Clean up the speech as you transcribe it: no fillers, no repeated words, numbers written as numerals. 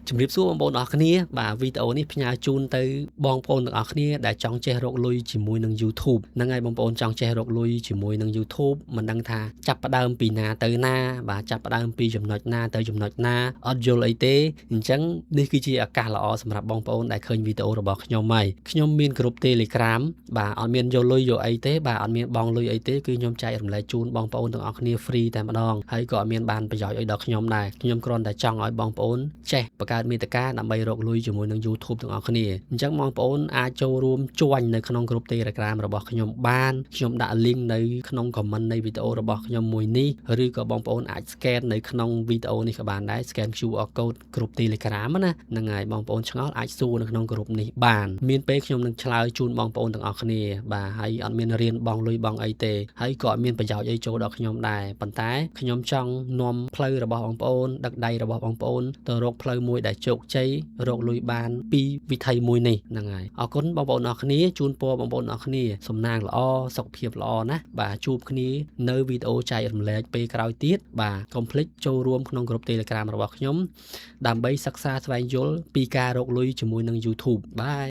ជំរាបសួរបងប្អូនទាំងអស់គ្នាបាទវីដេអូនេះផ្ញើជូនទៅបងប្អូនទាំងអស់គ្នាដែលចង់ចេះរកលុយជាមួយនឹង YouTube ហ្នឹងហើយបងប្អូនចង់ចេះរកលុយជាមួយនឹង YouTube មិនដឹងថាចាប់ផ្ដើមពីណាទៅណាបាទចាប់ផ្ដើមពីចំណុចណាទៅចំណុចណាអត់យល់អីទេអញ្ចឹងនេះគឺជាឱកាសល្អសម្រាប់បងប្អូនដែលឃើញវីដេអូរបស់ខ្ញុំហើយខ្ញុំមានក្រុម Telegram បាទអត់មានយកលុយយកអីទេបាទអត់មានបងលុយអីទេគឺខ្ញុំចែករំលែកជូនបងប្អូនទាំងអស់គ្នា free តែម្ដងហើយក៏អត់មានបានប្រយោជន៍អីដល់ខ្ញុំដែរខ្ញុំគ្រាន់តែចង់ឲ្យបងប្អូនចេះបង្កើតមាតិកាដើម្បីរកលុយជាមួយនឹង YouTube ទាំងអស់គ្នាអញ្ចឹងបងប្អូនអាចចូលរួមជួញនៅក្នុងក្រុម Telegram របស់ខ្ញុំបានខ្ញុំដាក់ link នៅក្នុង comment នៃវីដេអូរបស់ខ្ញុំមួយនេះឬក៏បងប្អូនអាច scan នៅក្នុងវីដេអូនេះក៏បានដែរ scan QR code ក្រុម Telegram ណាហ្នឹងហើយបងប្អូនឆ្ងល់អាចសួរនៅក្នុងក្រុមនេះបានមានពេលខ្ញុំនឹងឆ្លើយជូនបងប្អូនទាំងអស់គ្នាបាទហើយអត់មានរៀនបងលុយបងអីទេហើយក៏អត់មានប្រយោជន៍អីចូលដល់ខ្ញុំដែរប៉ុន្តែខ្ញុំចង់នាំផ្លូវរបស់បងប្អូនដឹកដៃរបស់បងប្អូនទៅរកផ្លូវមួយដែលជោគជ័យរកលុយបានពីវិធីមួយនេះហ្នឹងហើយអរគុណបងប្អូនអរគ្នាជូនពរបងប្អូនអរគ្នាសំណាងល្អសុខភាពល្អណាបាទជួបគ្នានៅវីដេអូចែករំលែកពេលក្រោយទៀតបាទកុំភ្លេចចូលរួមក្នុងក្រុម Telegram របស់ខ្ញុំដើម្បីសិក្សាស្វែងយល់ពីការរកលុយជាមួយនឹង YouTube បាទ